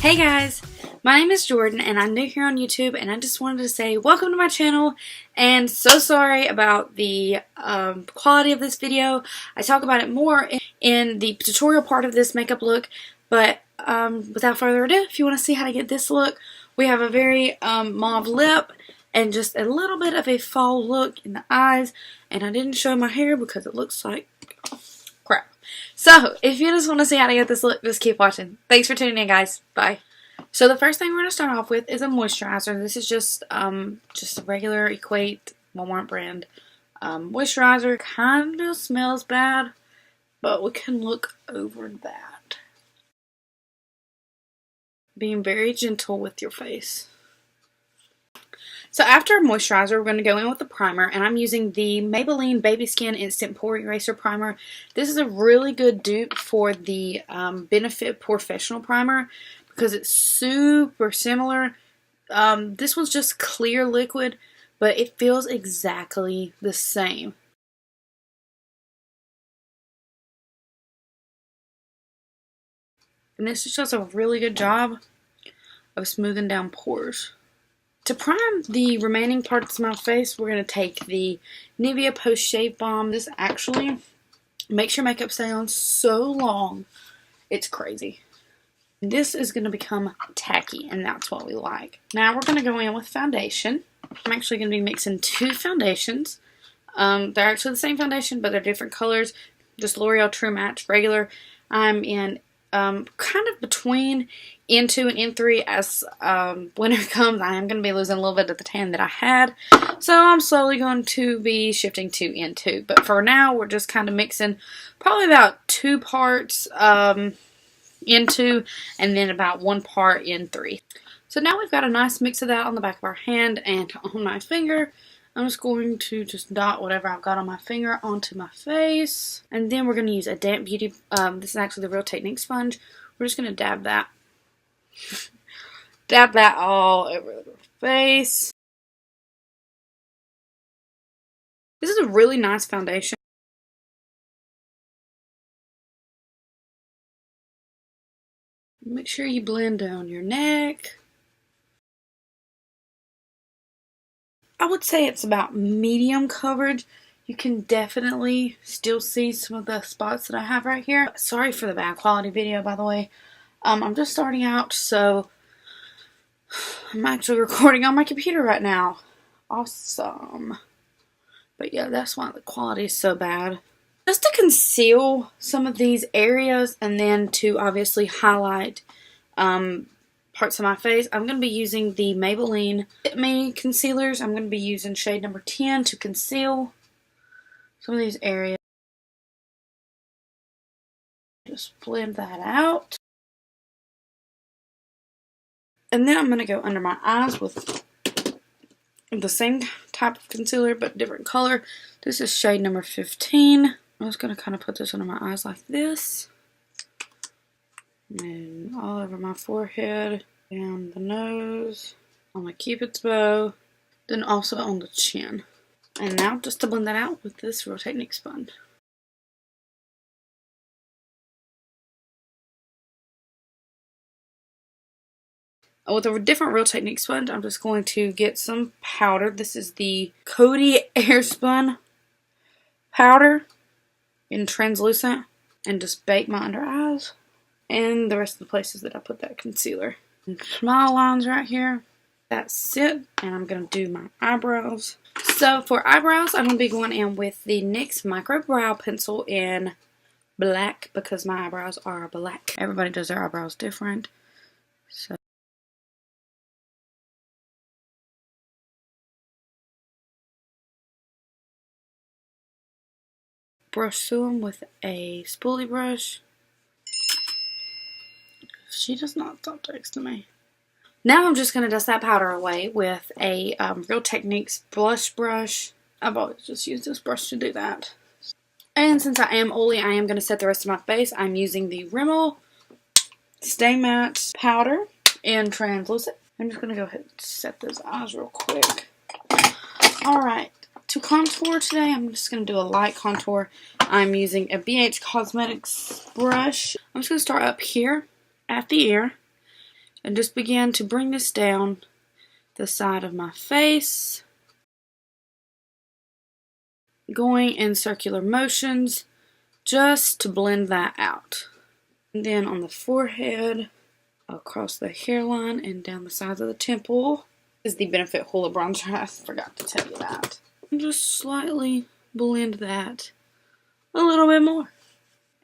Hey guys, my name is Jordan and I'm new here on YouTube, and I just wanted to say welcome to my channel and so sorry about the quality of this video. I talk about it more in the tutorial part of this makeup look, but without further ado, if you want to see how to get this look, we have a very mauve lip and just a little bit of a fall look in the eyes, and I didn't show my hair because it looks like crap. So, if you just want to see how to get this look, just keep watching. Thanks for tuning in, guys. Bye. So, the first thing we're going to start off with is a moisturizer. This is just a regular Equate Walmart brand moisturizer. Kind of smells bad, but we can look over that. Being very gentle with your face. So after moisturizer, we're going to go in with the primer, and I'm using the Maybelline Baby Skin Instant Pore Eraser Primer. This is a really good dupe for the Benefit Professional Primer because it's super similar. This one's just clear liquid, but it feels exactly the same. And this just does a really good job of smoothing down pores. To prime the remaining parts of my face, we're going to take the Nivea Post Shave Balm. This actually makes your makeup stay on so long. It's crazy. This is going to become tacky, and that's what we like. Now we're going to go in with foundation. I'm actually going to be mixing two foundations. They're actually the same foundation, but they're different colors. Just L'Oreal True Match Regular. I'm in kind of between N2 and N3. As winter comes, I am going to be losing a little bit of the tan that I had, so I'm slowly going to be shifting to N2, but for now we're just kind of mixing probably about 2 parts N2 and then about 1 part N3. So now we've got a nice mix of that on the back of our hand, and on my finger I'm just going to dot whatever I've got on my finger onto my face. And then we're going to use a Damp Beauty, this is actually the Real Technique sponge. We're just going to dab that. Dab that all over the face. This is a really nice foundation. Make sure you blend down your neck. I would say it's about medium coverage. You can definitely still see some of the spots that I have right here. Sorry for the bad quality video, by the way. I'm just starting out, so I'm actually recording on my computer right now. Awesome. But yeah, that's why the quality is so bad. Just to conceal some of these areas and then to obviously highlight parts of my face, I'm going to be using the Maybelline Fit Me concealers. I'm going to be using shade number 10 to conceal some of these areas. Just blend that out. And then I'm going to go under my eyes with the same type of concealer but different color. This is shade number 15. I'm just going to kind of put this under my eyes like this. And all over my forehead, down the nose, on my cupid's bow, then also on the chin. And now just to blend that out with this Real Technique sponge. With a different Real Technique sponge, I'm just going to get some powder. This is the Coty Airspun powder in translucent, and just bake my under eyes and the rest of the places that I put that concealer. And smile lines right here. That's it. And I'm going to do my eyebrows. So for eyebrows, I'm going to be going in with the NYX Micro Brow Pencil in black because my eyebrows are black. Everybody does their eyebrows different. So brush through them with a spoolie brush. She does not stop texting me. Now I'm just going to dust that powder away with a Real Techniques blush brush. I've always just used this brush to do that. And since I am oily, I am going to set the rest of my face. I'm using the Rimmel Stay Matte powder in translucent. I'm just going to go ahead and set those eyes real quick. Alright, to contour today, I'm just going to do a light contour. I'm using a BH Cosmetics brush. I'm just going to start up here at the ear and just begin to bring this down the side of my face, going in circular motions just to blend that out. And then on the forehead, across the hairline, and down the sides of the temple. This is the Benefit Hoola Bronzer. I forgot to tell you that. And just slightly blend that a little bit more.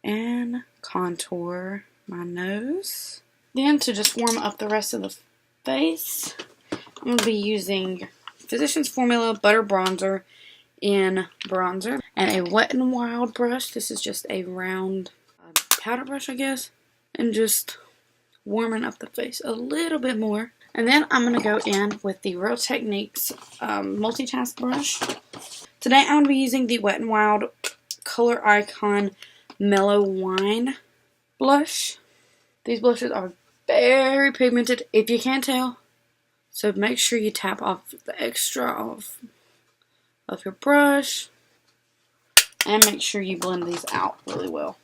And contour my nose. Then to just warm up the rest of the face, I'm going to be using Physicians Formula Butter Bronzer in bronzer. And a Wet n Wild brush. This is just a round powder brush, I guess. And just warming up the face a little bit more. And then I'm going to go in with the Real Techniques multitask brush. Today I'm going to be using the Wet n Wild Color Icon Mellow Wine blush. These blushes are very pigmented, if you can't tell. So make sure you tap off the extra off of your brush. And make sure you blend these out really well.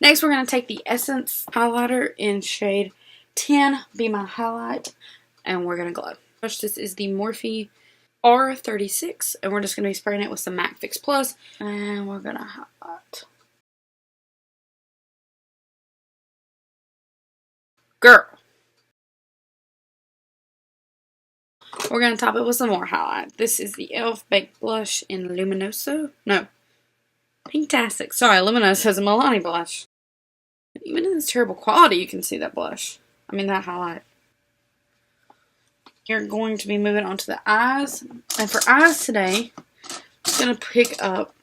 Next, we're going to take the Essence highlighter in shade 10, Be My Highlight, and we're going to glow. This is the Morphe R36, and we're just going to be spraying it with some MAC Fix Plus, and we're going to highlight. Girl! We're going to top it with some more highlight. This is the e.l.f. Baked Blush in Luminoso. No, Pinktastic. Sorry, Luminoso is a Milani blush. Even in this terrible quality, you can see that blush. I mean, that highlight. You're going to be moving on to the eyes. And for eyes today, I'm going to pick up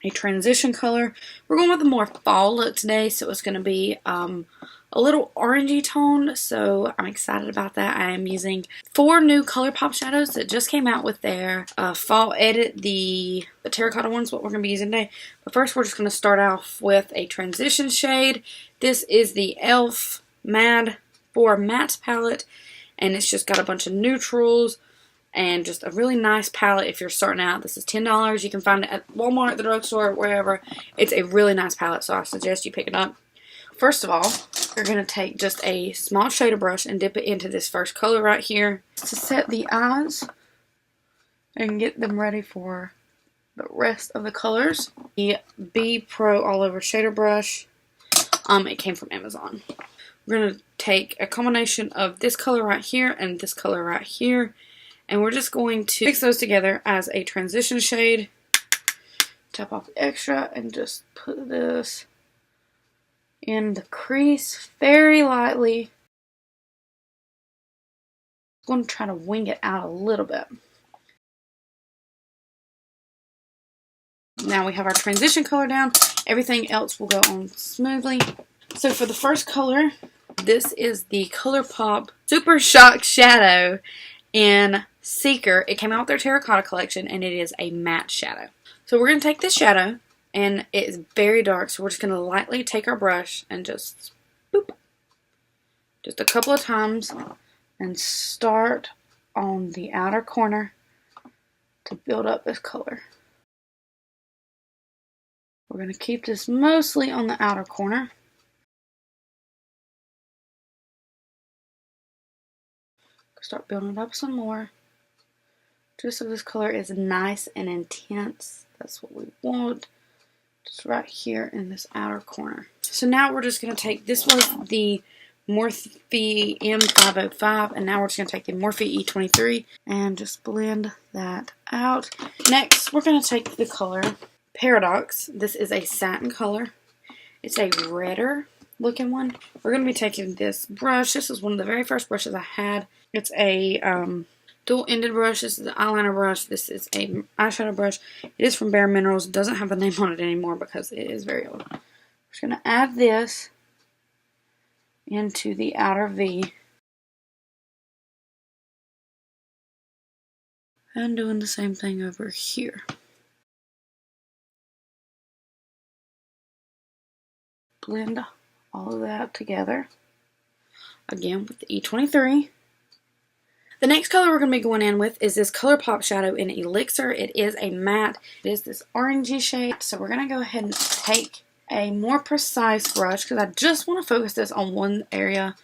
a transition color. We're going with a more fall look today, so it's going to be a little orangey tone. So I'm excited about that. I am using 4 new ColourPop shadows that just came out with their fall edit. The terracotta one's what we're going to be using today. But first, we're just going to start off with a transition shade. This is the e.l.f. Mad 4 Matte palette, and it's just got a bunch of neutrals and just a really nice palette if you're starting out. This is $10. You can find it at Walmart, the drugstore, wherever. It's a really nice palette, so I suggest you pick it up. First of all, you're going to take just a small shader brush and dip it into this first color right here to set the eyes and get them ready for the rest of the colors. The B Pro All Over Shader Brush. It came from Amazon. We're going to take a combination of this color right here and this color right here, and we're just going to mix those together as a transition shade. Tap off the extra and just put this in the crease very lightly. I'm going to try to wing it out a little bit. Now we have our transition color down. Everything else will go on smoothly. So for the first color, this is the ColourPop Super Shock Shadow in Seeker. It came out with their terracotta collection, and it is a matte shadow. So we're going to take this shadow, and it is very dark, so we're just going to lightly take our brush and just boop, just a couple of times, and start on the outer corner to build up this color. We're going to keep this mostly on the outer corner. Start building it up some more. Just so this color is nice and intense. That's what we want. Just right here in this outer corner. So now we're just going to take, this was the Morphe M505, and now we're just going to take the Morphe E23 and just blend that out. Next, we're going to take the color Paradox. This is a satin color. It's a redder looking one. We're going to be taking this brush. This is one of the very first brushes I had. It's a dual-ended brush. This is the eyeliner brush. This is a eyeshadow brush. It is from Bare Minerals. It doesn't have the name on it anymore because it is very old. I'm just going to add this into the outer V. And doing the same thing over here. Blend all of that together. Again with the E23. The next color we're going to be going in with is this ColourPop shadow in Elixir. It is a matte. It is this orangey shade. So we're going to go ahead and take a more precise brush because I just want to focus this on one area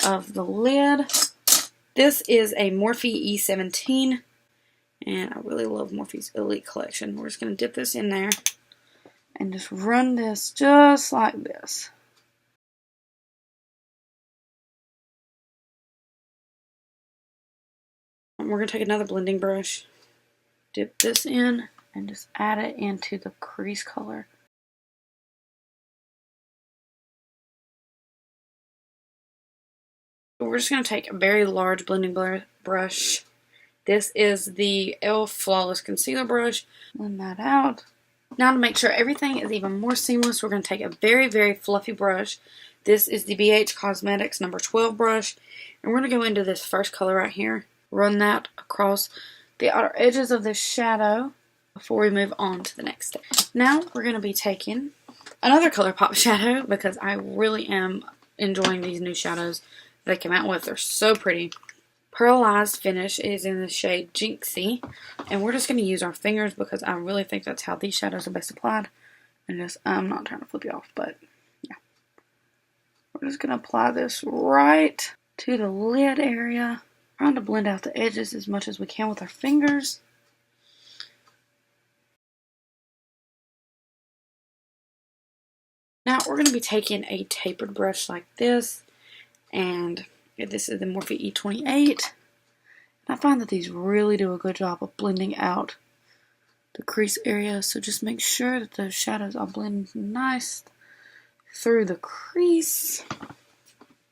of the lid. This is a Morphe E17, and I really love Morphe's Elite Collection. We're just going to dip this in there and just run this just like this. And we're going to take another blending brush, dip this in, and just add it into the crease color. We're just going to take a very large blending brush. This is the e.l.f. Flawless Concealer Brush. Blend that out. Now to make sure everything is even more seamless, we're going to take a very, very fluffy brush. This is the BH Cosmetics number 12 brush. And we're going to go into this first color right here. Run that across the outer edges of this shadow before we move on to the next step. Now we're going to be taking another ColourPop shadow because I really am enjoying these new shadows they came out with. They're so pretty. Pearlized Finish is in the shade Jinxie, and we're just going to use our fingers because I really think that's how these shadows are best applied. And just, I'm not trying to flip you off, but yeah. We're just going to apply this right to the lid area. Trying to blend out the edges as much as we can with our fingers. Now we're going to be taking a tapered brush like this, and this is the Morphe E28. And I find that these really do a good job of blending out the crease area, so just make sure that those shadows are blended nice through the crease.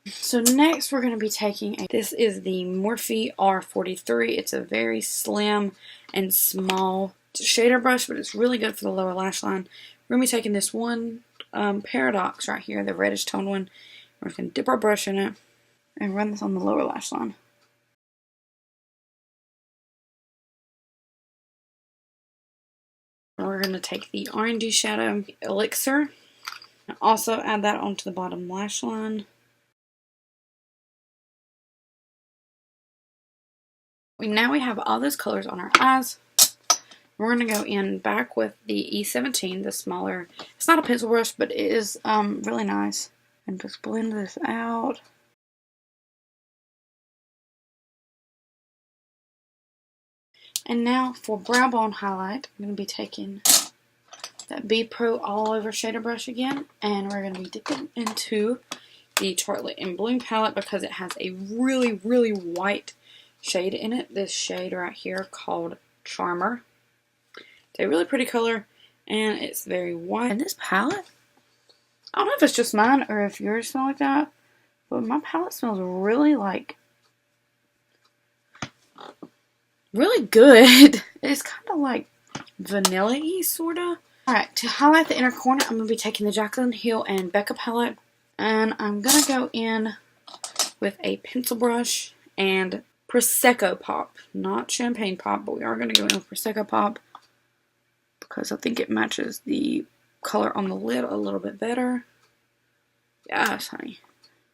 So next we're going to be taking, this is the Morphe R43. It's a very slim and small shader brush, but it's really good for the lower lash line. We're going to be taking this one Paradox right here, the reddish toned one. We're just going to dip our brush in it and run this on the lower lash line. We're going to take the orangey shadow Elixir and also add that onto the bottom lash line. Now we have all those colors on our eyes. We're going to go in back with the E17, the smaller, it's not a pencil brush, but it is really nice. And just blend this out. And now for brow bone highlight, I'm going to be taking that B Pro All Over Shader Brush again. And we're going to be dipping into the Tartelette in Bloom palette because it has a really, really white shade in it. This shade right here called Charmer. It's a really pretty color and it's very white. And this palette, I don't know if it's just mine or if yours smell like that, but my palette smells really really good. It's kind of like vanilla-y, sort of. Alright, to highlight the inner corner, I'm going to be taking the Jaclyn Hill and Becca palette. And I'm going to go in with a pencil brush and Prosecco Pop. Not Champagne Pop, but we are going to go in with Prosecco Pop because I think it matches the color on the lid a little bit better. Yes, honey.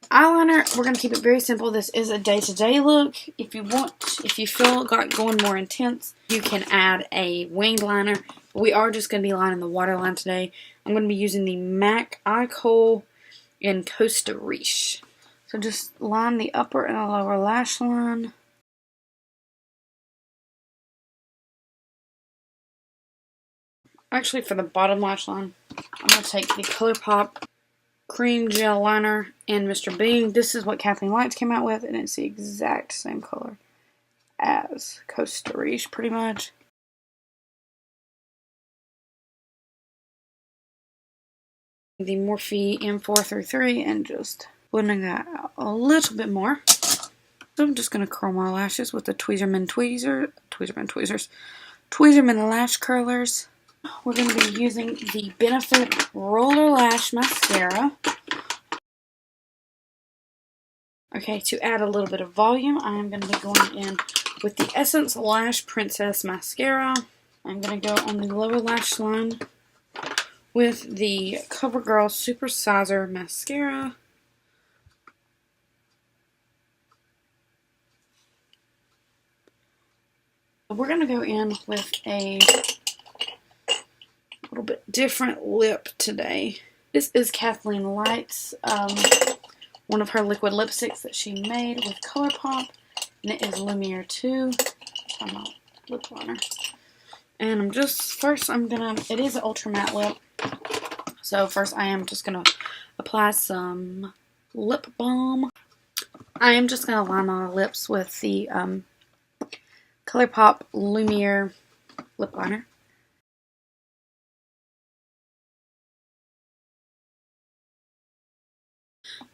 Eyeliner, we're going to keep it very simple. This is a day-to-day look. If you feel like going more intense, you can add a winged liner. But we are just going to be lining the waterline today. I'm going to be using the MAC Eye Kohl in Costa Riche. So just line the upper and the lower lash line. Actually, for the bottom lash line, I'm going to take the ColourPop Cream Gel Liner in Mr. Bean. This is what Kathleen Lights came out with, and it's the exact same color as Costa Riche, pretty much. The Morphe M433 and just blending that out a little bit more. So I'm just going to curl my lashes with the Tweezerman Lash Curlers. We're going to be using the Benefit Roller Lash Mascara. Okay, to add a little bit of volume, I'm going to be going in with the Essence Lash Princess Mascara. I'm going to go on the lower lash line with the CoverGirl Super Sizer Mascara. We're going to go in with a little bit different lip today. This is Kathleen Light's, one of her liquid lipsticks that she made with ColourPop. And it is Lumiere 2. I'm not lip liner. And it is an ultra matte lip. So first I am just going to apply some lip balm. I am just going to line my lips with the ColourPop Lumiere lip liner.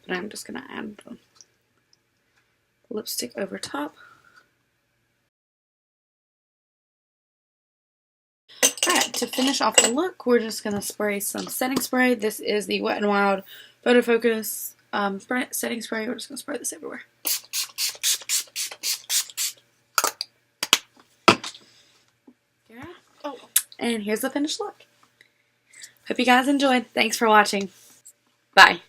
But I'm just going to add the lipstick over top. Alright, to finish off the look, we're just going to spray some setting spray. This is the Wet n Wild Photo Focus setting spray. We're just going to spray this everywhere. Yeah. Oh. And here's the finished look. Hope you guys enjoyed. Thanks for watching. Bye.